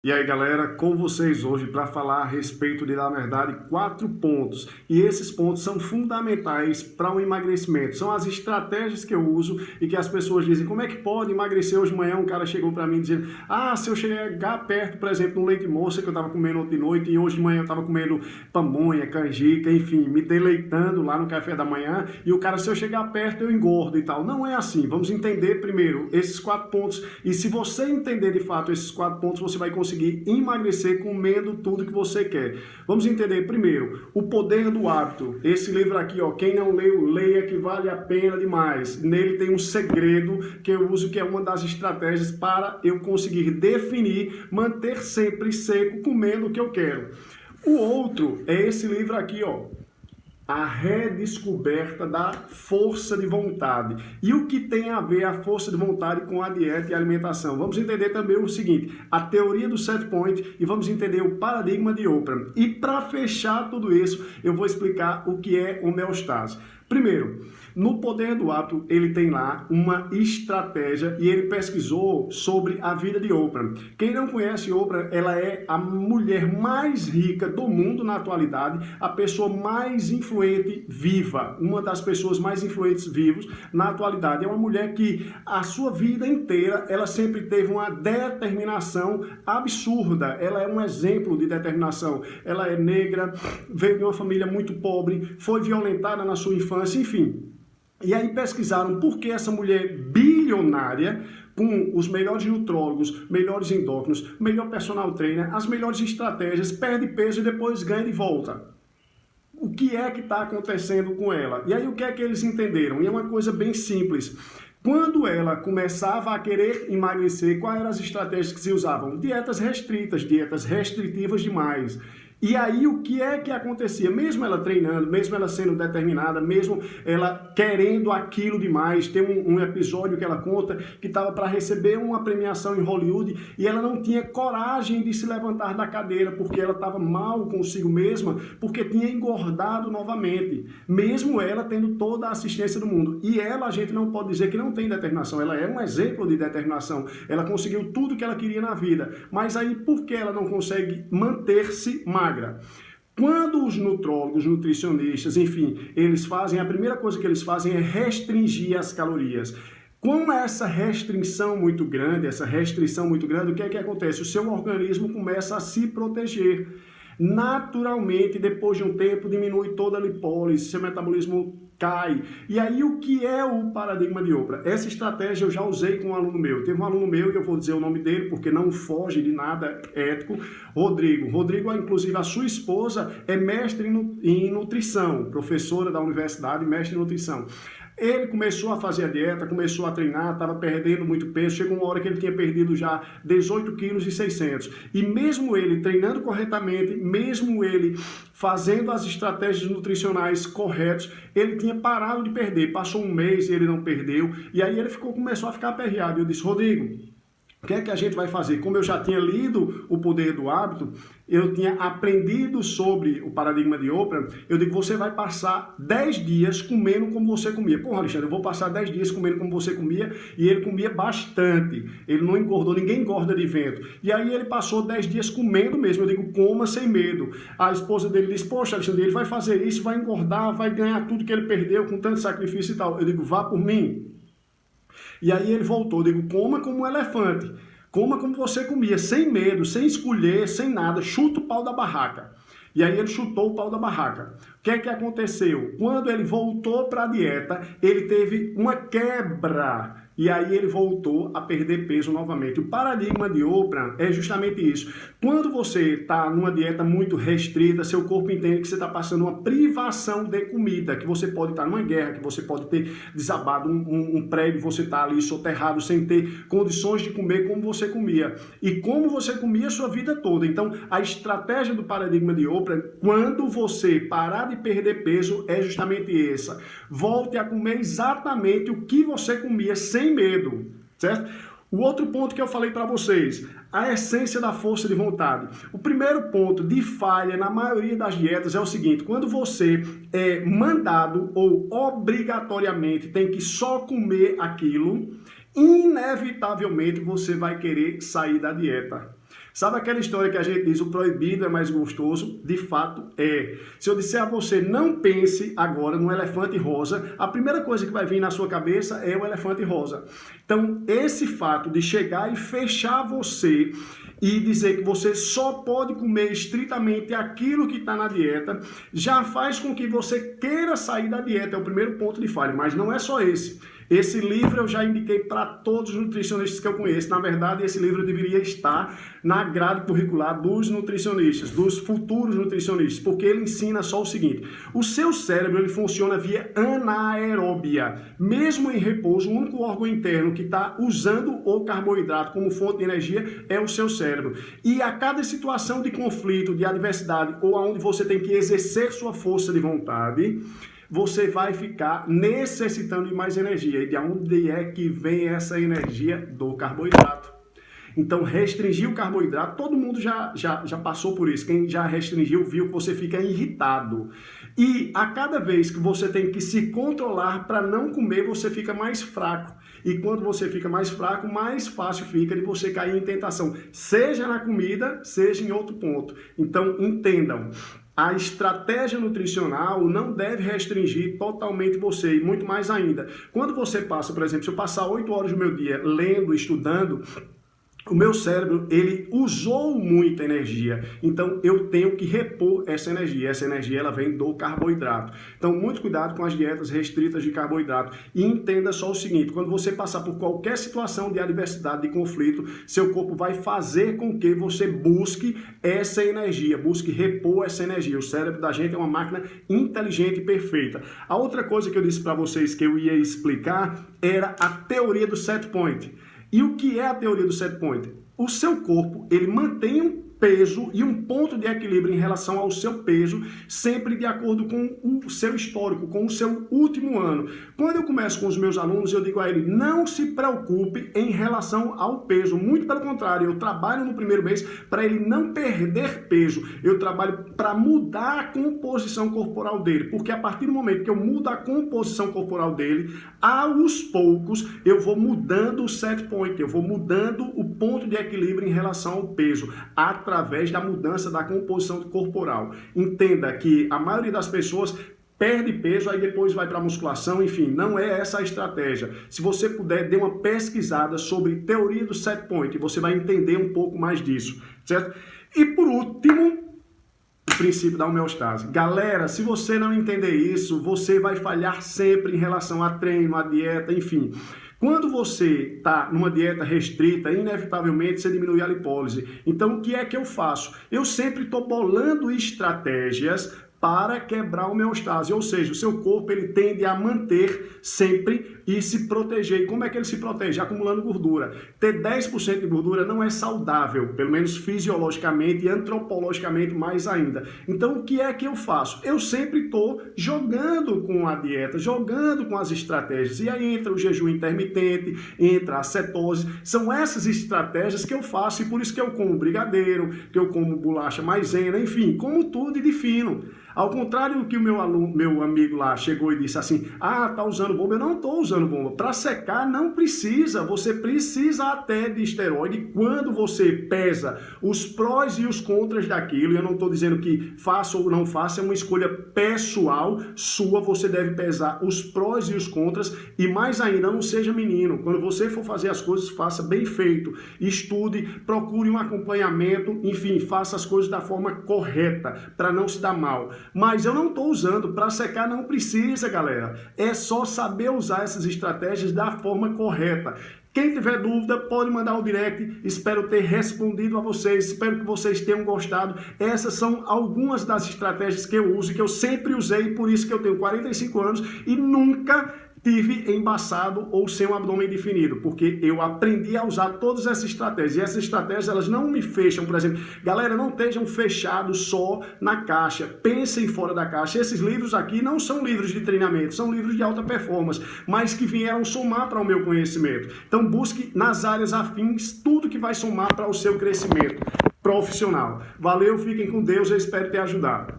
E aí, galera, com vocês hoje para falar a respeito de, na verdade, 4 pontos. E esses pontos são fundamentais para o emagrecimento. São as estratégias que eu uso e que as pessoas dizem, como é que pode emagrecer hoje de manhã? Um cara chegou para mim dizendo, se eu chegar perto, por exemplo, no leite moça que eu estava comendo ontem de noite e hoje de manhã eu estava comendo pamonha, canjica, enfim, me deleitando lá no café da manhã e o cara, se eu chegar perto, eu engordo e tal. Não é assim. Vamos entender primeiro esses 4 pontos e se você entender de fato esses 4 pontos, você vai conseguir emagrecer comendo tudo que você quer. Vamos entender primeiro o poder do hábito. Esse livro aqui, ó, quem não leu, leia, que vale a pena demais. Nele tem um segredo que eu uso, que é uma das estratégias para eu conseguir definir, manter sempre seco comendo o que eu quero. O outro é esse livro aqui, ó, A Redescoberta da Força de Vontade. E o que tem a ver a força de vontade com a dieta e a alimentação? Vamos entender também o seguinte, a teoria do set point e vamos entender o paradigma de Oprah. E para fechar tudo isso, eu vou explicar o que é homeostase. Primeiro, no Poder do Hábito, ele tem lá uma estratégia e ele pesquisou sobre a vida de Oprah. Quem não conhece Oprah, ela é a mulher mais rica do mundo na atualidade, a pessoa mais influente viva, uma das pessoas mais influentes vivos na atualidade. É uma mulher que a sua vida inteira, ela sempre teve uma determinação absurda. Ela é um exemplo de determinação. Ela é negra, veio de uma família muito pobre, foi violentada na sua infância, enfim. E aí pesquisaram por que essa mulher bilionária, com os melhores nutrólogos, melhores endócrinos, melhor personal trainer, as melhores estratégias, perde peso e depois ganha de volta. O que é que está acontecendo com ela? E aí o que é que eles entenderam? E é uma coisa bem simples. Quando ela começava a querer emagrecer, quais eram as estratégias que se usavam? Dietas restritas, dietas restritivas demais. E aí o que é que acontecia? Mesmo ela treinando, mesmo ela sendo determinada, mesmo ela querendo aquilo demais, tem um episódio que ela conta que estava para receber uma premiação em Hollywood e ela não tinha coragem de se levantar da cadeira porque ela estava mal consigo mesma, porque tinha engordado novamente, mesmo ela tendo toda a assistência do mundo. E ela, a gente não pode dizer que não tem determinação, ela é um exemplo de determinação, ela conseguiu tudo que ela queria na vida, mas aí por que ela não consegue manter-se magra? Quando os nutrólogos, nutricionistas, enfim, eles fazem, a primeira coisa que eles fazem é restringir as calorias. Com essa restrição muito grande, o que é que acontece? O seu organismo começa a se proteger. Naturalmente, depois de um tempo, diminui toda a lipólise, seu metabolismo cai. E aí, o que é o paradigma de Oprah? Essa estratégia eu já usei com um aluno meu. Teve um aluno meu, que eu vou dizer o nome dele, porque não foge de nada ético, Rodrigo. Rodrigo, inclusive, a sua esposa é mestre em nutrição, professora da universidade, mestre em nutrição. Ele começou a fazer a dieta, começou a treinar, estava perdendo muito peso, chegou uma hora que ele tinha perdido já 18 quilos e 600. E mesmo ele treinando corretamente, mesmo ele fazendo as estratégias nutricionais corretas, ele tinha parado de perder. Passou um mês e ele não perdeu. E aí ele começou a ficar aperreado. Eu disse, Rodrigo, o que é que a gente vai fazer? Como eu já tinha lido O Poder do Hábito, eu tinha aprendido sobre o paradigma de Oprah, eu digo, você vai passar 10 dias comendo como você comia. Porra, Alexandre, eu vou passar 10 dias comendo como você comia, e ele comia bastante. Ele não engordou, ninguém engorda de vento. E aí ele passou 10 dias comendo mesmo. Eu digo, coma sem medo. A esposa dele disse, poxa, Alexandre, ele vai fazer isso, vai engordar, vai ganhar tudo que ele perdeu com tanto sacrifício e tal. Eu digo, vá por mim. E aí ele voltou, eu digo, coma como um elefante, coma como você comia, sem medo, sem escolher, sem nada, chuta o pau da barraca. E aí ele chutou o pau da barraca. O que é que aconteceu? Quando ele voltou para a dieta, ele teve uma quebra. E aí ele voltou a perder peso novamente. O paradigma de Oprah é justamente isso. Quando você está numa dieta muito restrita, seu corpo entende que você está passando uma privação de comida, que você pode estar numa guerra, que você pode ter desabado um prédio, você está ali soterrado sem ter condições de comer como você comia. E como você comia a sua vida toda. Então, a estratégia do paradigma de Oprah, quando você parar de perder peso, é justamente essa. Volte a comer exatamente o que você comia sem medo, certo? O outro ponto que eu falei para vocês, a essência da força de vontade. O primeiro ponto de falha na maioria das dietas é o seguinte, quando você é mandado ou obrigatoriamente tem que só comer aquilo, inevitavelmente você vai querer sair da dieta. Sabe aquela história que a gente diz, o proibido é mais gostoso? De fato é. Se eu disser a você, não pense agora no elefante rosa, a primeira coisa que vai vir na sua cabeça é o elefante rosa. Então, esse fato de chegar e fechar você e dizer que você só pode comer estritamente aquilo que está na dieta, já faz com que você queira sair da dieta. É o primeiro ponto de falha, mas não é só esse. Esse livro eu já indiquei para todos os nutricionistas que eu conheço. Na verdade, esse livro deveria estar na grade curricular dos nutricionistas, dos futuros nutricionistas, porque ele ensina só o seguinte: o seu cérebro ele funciona via anaeróbia. Mesmo em repouso, o único órgão interno que está usando o carboidrato como fonte de energia é o seu cérebro. E a cada situação de conflito, de adversidade, ou aonde você tem que exercer sua força de vontade, você vai ficar necessitando de mais energia. E de onde é que vem essa energia? Do carboidrato. Então, restringir o carboidrato, todo mundo já passou por isso. Quem já restringiu viu que você fica irritado. E a cada vez que você tem que se controlar para não comer, você fica mais fraco. E quando você fica mais fraco, mais fácil fica de você cair em tentação. Seja na comida, seja em outro ponto. Então, entendam. A estratégia nutricional não deve restringir totalmente você, e muito mais ainda. Quando você passa, por exemplo, se eu passar 8 horas do meu dia lendo, estudando, o meu cérebro, ele usou muita energia, então eu tenho que repor essa energia. Essa energia, ela vem do carboidrato. Então, muito cuidado com as dietas restritas de carboidrato. E entenda só o seguinte: quando você passar por qualquer situação de adversidade, de conflito, seu corpo vai fazer com que você busque essa energia, busque repor essa energia. O cérebro da gente é uma máquina inteligente e perfeita. A outra coisa que eu disse para vocês que eu ia explicar era a teoria do set point. E o que é a teoria do set point? O seu corpo, ele mantém um peso e um ponto de equilíbrio em relação ao seu peso, sempre de acordo com o seu histórico, com o seu último ano. Quando eu começo com os meus alunos, eu digo a ele: não se preocupe em relação ao peso. Muito pelo contrário, eu trabalho no primeiro mês para ele não perder peso. Eu trabalho para mudar a composição corporal dele, porque a partir do momento que eu mudo a composição corporal dele, aos poucos eu vou mudando o set point, eu vou mudando o ponto de equilíbrio em relação ao peso, através da mudança da composição corporal. Entenda que a maioria das pessoas perde peso, aí depois vai para a musculação, enfim, não é essa a estratégia. Se você puder, dê uma pesquisada sobre teoria do set point, você vai entender um pouco mais disso, certo? E por último, o princípio da homeostase. Galera, se você não entender isso, você vai falhar sempre em relação a treino, a dieta, enfim. Quando você está numa dieta restrita, inevitavelmente você diminui a lipólise. Então, o que é que eu faço? Eu sempre estou bolando estratégias para quebrar a homeostase, ou seja, o seu corpo ele tende a manter sempre e se proteger. E como é que ele se protege? Acumulando gordura. Ter 10% de gordura não é saudável, pelo menos fisiologicamente e antropologicamente mais ainda. Então, o que é que eu faço? Eu sempre estou jogando com a dieta, jogando com as estratégias. E aí entra o jejum intermitente, entra a cetose. São essas estratégias que eu faço e por isso que eu como brigadeiro, que eu como bolacha maisena, enfim, como tudo e defino. Ao contrário do que o meu amigo lá chegou e disse assim: ah, tá usando bomba. Eu não estou usando bomba. Para secar não precisa. Você precisa até de esteroide. Quando você pesa os prós e os contras daquilo, e eu não estou dizendo que faça ou não faça, é uma escolha pessoal sua. Você deve pesar os prós e os contras. E mais ainda, não seja menino. Quando você for fazer as coisas, faça bem feito. Estude, procure um acompanhamento. Enfim, faça as coisas da forma correta, para não se dar mal. Mas eu não estou usando, para secar não precisa, galera. É só saber usar essas estratégias da forma correta. Quem tiver dúvida, pode mandar o direct. Espero ter respondido a vocês. Espero que vocês tenham gostado. Essas são algumas das estratégias que eu uso, que eu sempre usei, por isso que eu tenho 45 anos e nunca tive embaçado ou sem um abdômen definido, porque eu aprendi a usar todas essas estratégias. E essas estratégias, elas não me fecham, por exemplo. Galera, não estejam fechados só na caixa. Pensem fora da caixa. Esses livros aqui não são livros de treinamento, são livros de alta performance, mas que vieram somar para o meu conhecimento. Então, busque nas áreas afins tudo que vai somar para o seu crescimento profissional. Valeu, fiquem com Deus, eu espero ter ajudado.